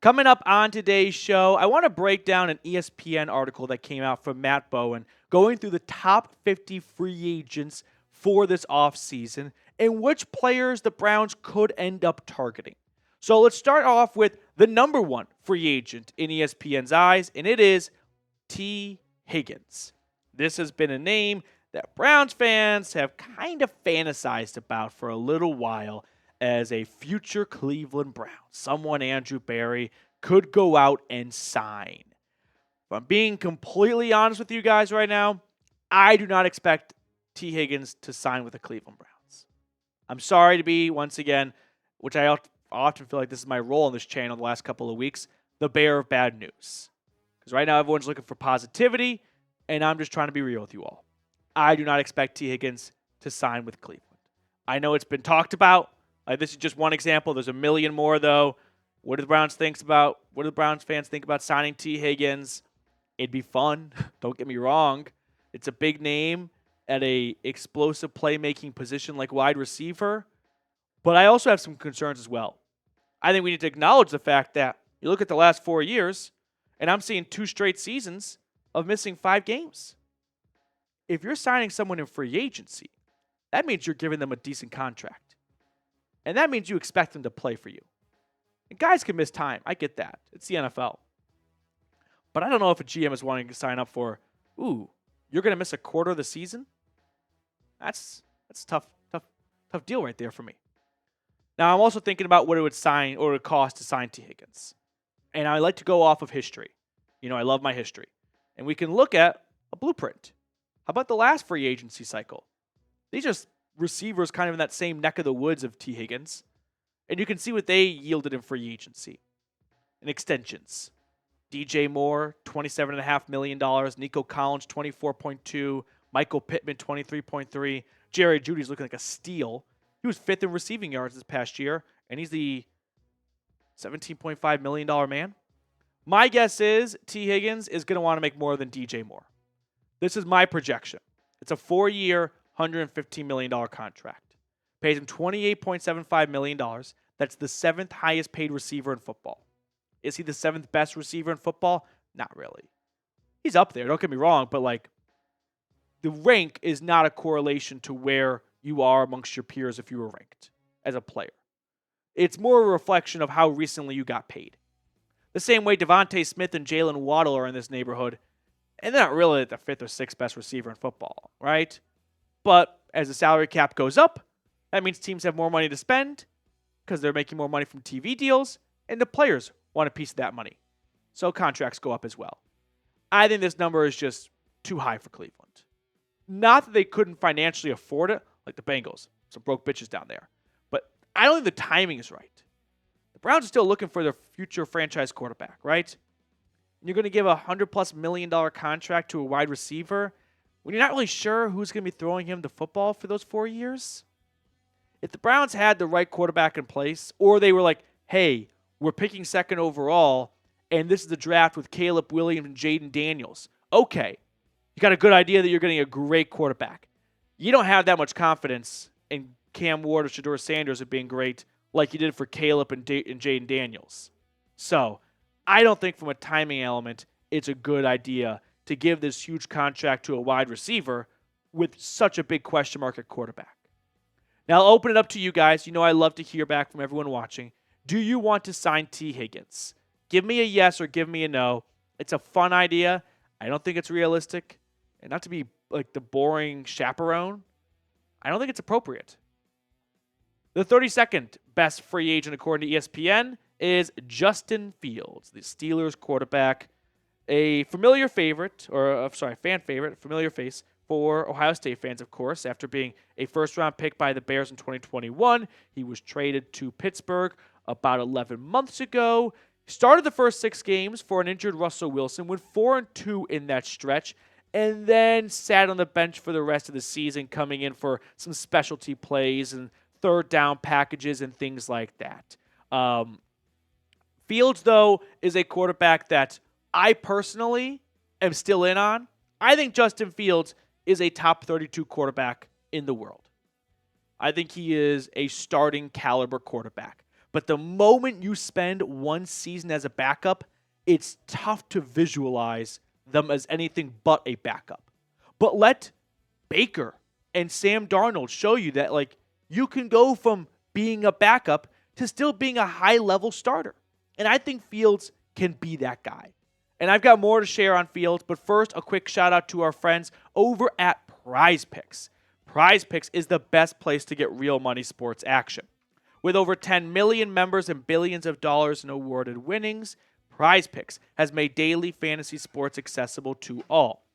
Coming up on today's show, I want to break down an ESPN article that came out from Matt Bowen going through the top 50 free agents for this offseason and which players the Browns could end up targeting. So let's start off with the number one free agent in ESPN's eyes, and it is Tee Higgins. This has been a name that Browns fans have kind of fantasized about for a little while as a future Cleveland Brown, someone Andrew Berry could go out and sign. If I'm being completely honest with you guys right now, I do not expect Tee Higgins to sign with the Cleveland Browns. I'm sorry to be, once again, which I often feel like this is my role on this channel the last couple of weeks, the bearer of bad news. Because right now everyone's looking for positivity, and I'm just trying to be real with you all. I do not expect Tee Higgins to sign with Cleveland. I know it's been talked about. This is just one example. There's a million more, though. What do the Browns fans think about signing Tee Higgins? It'd be fun. Don't get me wrong. It's a big name at a explosive playmaking position like wide receiver. But I also have some concerns as well. I think we need to acknowledge the fact that you look at the last 4 years, and I'm seeing 2 straight seasons of missing 5 games. If you're signing someone in free agency, that means you're giving them a decent contract. And that means you expect them to play for you. And guys can miss time. I get that. It's the NFL. But I don't know if a GM is wanting to sign up for, you're going to miss a quarter of the season? That's a tough deal right there for me. Now, I'm also thinking about what it would cost to sign Tee Higgins. And I like to go off of history. I love my history. And we can look at a blueprint. How about the last free agency cycle? These are receivers kind of in that same neck of the woods of Tee Higgins. And you can see what they yielded in free agency and extensions. DJ Moore, $27.5 million. Nico Collins, $24.2. Michael Pittman, $23.3. Jerry Jeudy's looking like a steal. He was 5th in receiving yards this past year, and he's the $17.5 million man. My guess is Tee Higgins is going to want to make more than DJ Moore. This is my projection. It's a 4-year, $115 million contract. Pays him $28.75 million. That's the 7th highest paid receiver in football. Is he the 7th best receiver in football? Not really. He's up there, don't get me wrong, but the rank is not a correlation to where you are amongst your peers if you were ranked as a player. It's more a reflection of how recently you got paid. The same way Devontae Smith and Jalen Waddle are in this neighborhood, and they're not really the 5th or 6th best receiver in football, right? But as the salary cap goes up, that means teams have more money to spend because they're making more money from TV deals, and the players want a piece of that money. So contracts go up as well. I think this number is just too high for Cleveland. Not that they couldn't financially afford it, like the Bengals, some broke bitches down there. But I don't think the timing is right. The Browns are still looking for their future franchise quarterback, right? And you're going to give a $100+ million contract to a wide receiver when you're not really sure who's going to be throwing him the football for those 4 years? If the Browns had the right quarterback in place, or they were like, hey, we're picking 2nd overall, and this is the draft with Caleb Williams and Jaden Daniels. Okay, you got a good idea that you're getting a great quarterback. You don't have that much confidence in Cam Ward or Shedeur Sanders of being great like you did for Caleb and Jaden Daniels. So I don't think from a timing element it's a good idea to give this huge contract to a wide receiver with such a big question mark at quarterback. Now I'll open it up to you guys. I love to hear back from everyone watching. Do you want to sign Tee Higgins? Give me a yes or give me a no. It's a fun idea. I don't think it's realistic. And not to be like the boring chaperone, I don't think it's appropriate. The 32nd best free agent according to ESPN is Justin Fields, the Steelers quarterback, a fan favorite familiar face for Ohio State fans, of course. After being a first-round pick by the Bears in 2021, he was traded to Pittsburgh about 11 months ago. Started the first 6 games for an injured Russell Wilson, went 4-2 in that stretch, and then sat on the bench for the rest of the season, coming in for some specialty plays and third down packages and things like that. Fields, though, is a quarterback that I personally am still in on. I think Justin Fields is a top 32 quarterback in the world. I think he is a starting caliber quarterback. But the moment you spend one season as a backup, it's tough to visualize them as anything but a backup. But let Baker and Sam Darnold show you that you can go from being a backup to still being a high-level starter. And I think Fields can be that guy. And I've got more to share on Fields, but first, a quick shout-out to our friends over at Prize Picks. Prize Picks is the best place to get real money sports action. With over 10 million members and billions of dollars in awarded winnings, Prize Picks has made daily fantasy sports accessible to all.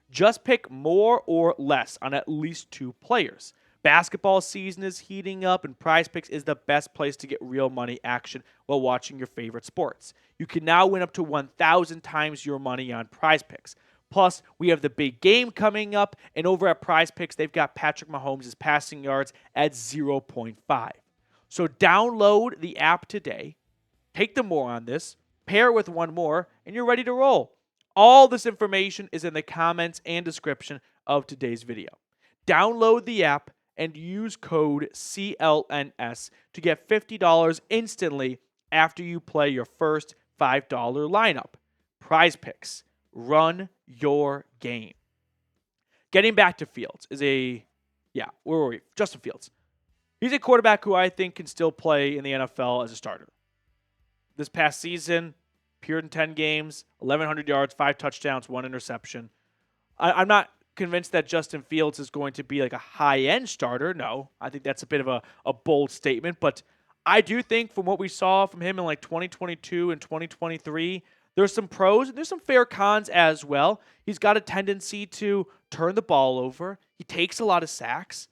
Just pick more or less on at least 2 players. Basketball season is heating up, and Prize Picks is the best place to get real money action while watching your favorite sports. You can now win up to 1,000 times your money on Prize Picks. Plus, we have the big game coming up, and over at Prize Picks, they've got Patrick Mahomes' passing yards at 0.5. So download the app today, take the more on this, pair it with one more, and you're ready to roll. All this information is in the comments and description of today's video. Download the app and use code CLNS to get $50 instantly after you play your first $5 lineup. Prize Picks. Run your game. Getting back to Fields where were we? Justin Fields. He's a quarterback who I think can still play in the NFL as a starter. This past season, appeared in 10 games, 1,100 yards, 5 touchdowns, 1 interception. I'm not convinced that Justin Fields is going to be like a high-end starter. No, I think that's a bit of a bold statement. But I do think from what we saw from him in 2022 and 2023, there's some pros and there's some fair cons as well. He's got a tendency to turn the ball over. He takes a lot of sacks.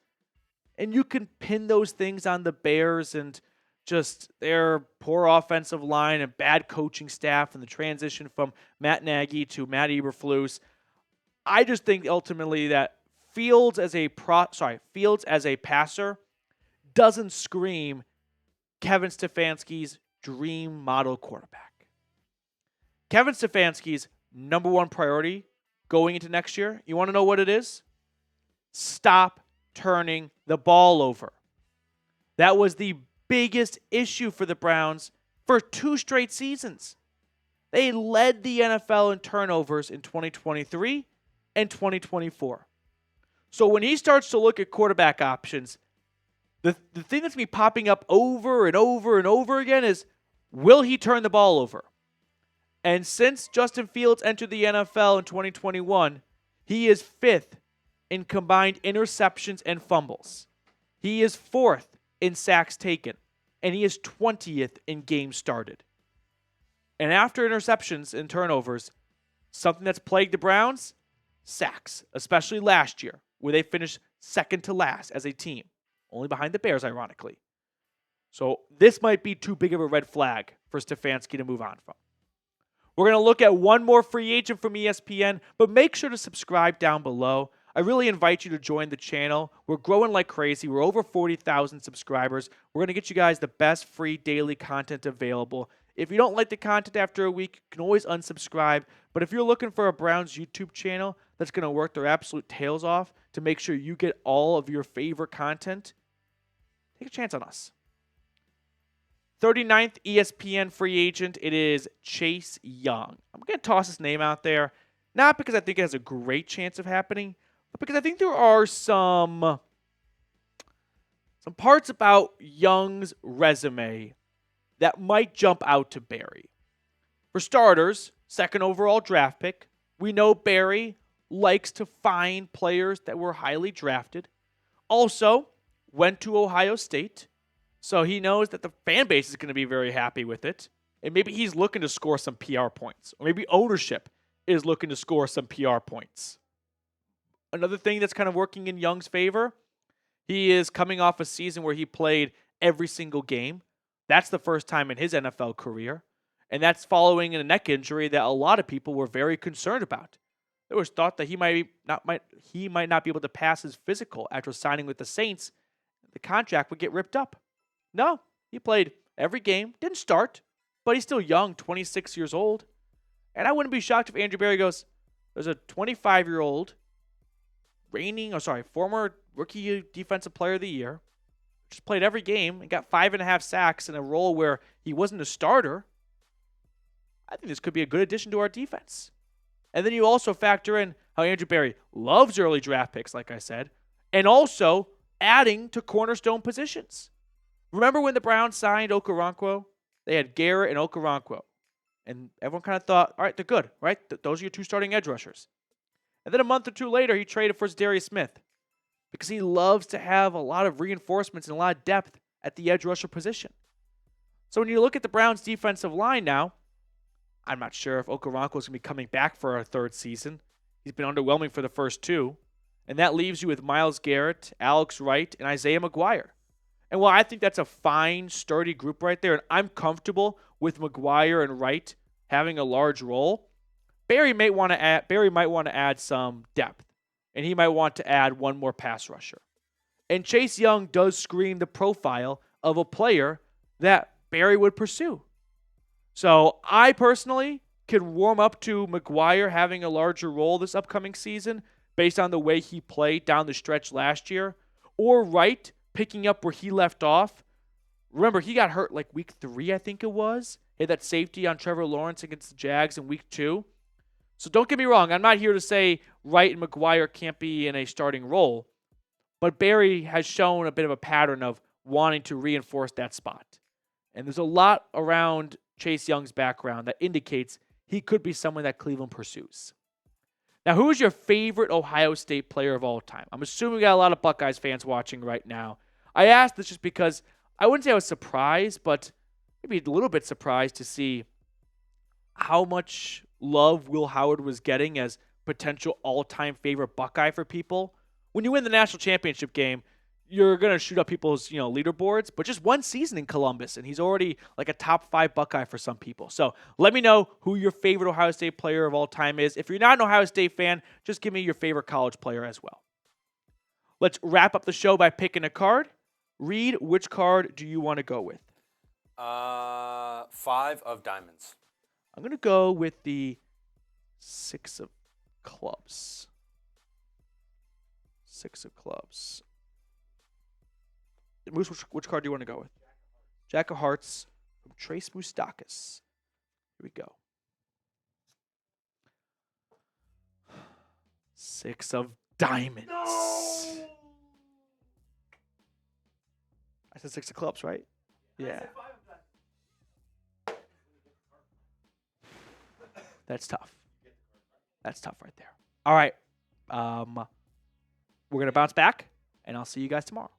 And you can pin those things on the Bears and just their poor offensive line and bad coaching staff and the transition from Matt Nagy to Matt Eberflus. I just think ultimately that Fields as a passer doesn't scream Kevin Stefanski's dream model quarterback. Kevin Stefanski's number one priority going into next year, you want to know what it is? Stop turning the ball over. That was the biggest issue for the Browns for 2 straight seasons. They led the NFL in turnovers in 2023 and 2024. So when he starts to look at quarterback options, the thing that's going to be popping up over and over and over again is, will he turn the ball over? And since Justin Fields entered the NFL in 2021, he is 5th in combined interceptions and fumbles. He is 4th in sacks taken, and he is 20th in games started. And after interceptions and turnovers, something that's plagued the Browns, sacks, especially last year, where they finished second to last as a team, only behind the Bears, ironically. So this might be too big of a red flag for Stefanski to move on from. We're going to look at one more free agent from ESPN, but make sure to subscribe down below. I really invite you to join the channel. We're growing like crazy. We're over 40,000 subscribers. We're going to get you guys the best free daily content available. If you don't like the content after a week, you can always unsubscribe. But if you're looking for a Browns YouTube channel that's going to work their absolute tails off to make sure you get all of your favorite content, take a chance on us. 39th ESPN free agent, it is Chase Young. I'm going to toss his name out there, not because I think it has a great chance of happening, but because I think there are some parts about Young's resume that might jump out to Barry. For starters, 2nd overall draft pick. We know Barry likes to find players that were highly drafted. Also, went to Ohio State. So he knows that the fan base is going to be very happy with it. And maybe he's looking to score some PR points. Or maybe ownership is looking to score some PR points. Another thing that's kind of working in Young's favor, he is coming off a season where he played every single game. That's the first time in his NFL career. And that's following a neck injury that a lot of people were very concerned about. There was thought that he might not be able to pass his physical after signing with the Saints. The contract would get ripped up. No, he played every game, didn't start, but he's still young, 26 years old. And I wouldn't be shocked if Andrew Berry goes, there's a 25-year-old former rookie defensive player of the year, just played every game and got 5.5 sacks in a role where he wasn't a starter, I think this could be a good addition to our defense. And then you also factor in how Andrew Berry loves early draft picks, like I said, and also adding to cornerstone positions. Remember when the Browns signed Okoronkwo? They had Garrett and Okoronkwo. And everyone kind of thought, all right, they're good, right? Those are your two starting edge rushers. And then a month or two later, he traded for Darius Smith because he loves to have a lot of reinforcements and a lot of depth at the edge rusher position. So when you look at the Browns' defensive line now, I'm not sure if Okoronkwo is going to be coming back for a third season. He's been underwhelming for the first two. And that leaves you with Myles Garrett, Alex Wright, and Isaiah McGuire. And while I think that's a fine, sturdy group right there, and I'm comfortable with McGuire and Wright having a large role, Barry might want to add some depth. And he might want to add one more pass rusher. And Chase Young does scream the profile of a player that Barry would pursue. So I personally can warm up to McGuire having a larger role this upcoming season based on the way he played down the stretch last year, or Wright picking up where he left off. Remember, he got hurt like week 3, I think it was. He had that safety on Trevor Lawrence against the Jags in week 2. So don't get me wrong. I'm not here to say Wright and McGuire can't be in a starting role, but Barry has shown a bit of a pattern of wanting to reinforce that spot. And there's a lot around Chase Young's background that indicates he could be someone that Cleveland pursues. Now, who is your favorite Ohio State player of all time? I'm assuming we got a lot of Buckeyes fans watching right now. I asked this just because I wouldn't say I was surprised, but maybe a little bit surprised to see how much love Will Howard was getting as potential all-time favorite Buckeye for people. When you win the national championship game, you're going to shoot up people's, leaderboards, but just one season in Columbus, and he's already like a top 5 Buckeye for some people. So let me know who your favorite Ohio State player of all time is. If you're not an Ohio State fan, just give me your favorite college player as well. Let's wrap up the show by picking a card. Reed, which card do you want to go with? 5 of diamonds. I'm going to go with the 6 of clubs. 6 of clubs. Moose, which card do you want to go with? Jack of Hearts from Trace Moustakis. Here we go. 6 of diamonds. No! I said 6 of clubs, right? Yeah. That's tough. That's tough right there. All right. We're going to bounce back, and I'll see you guys tomorrow.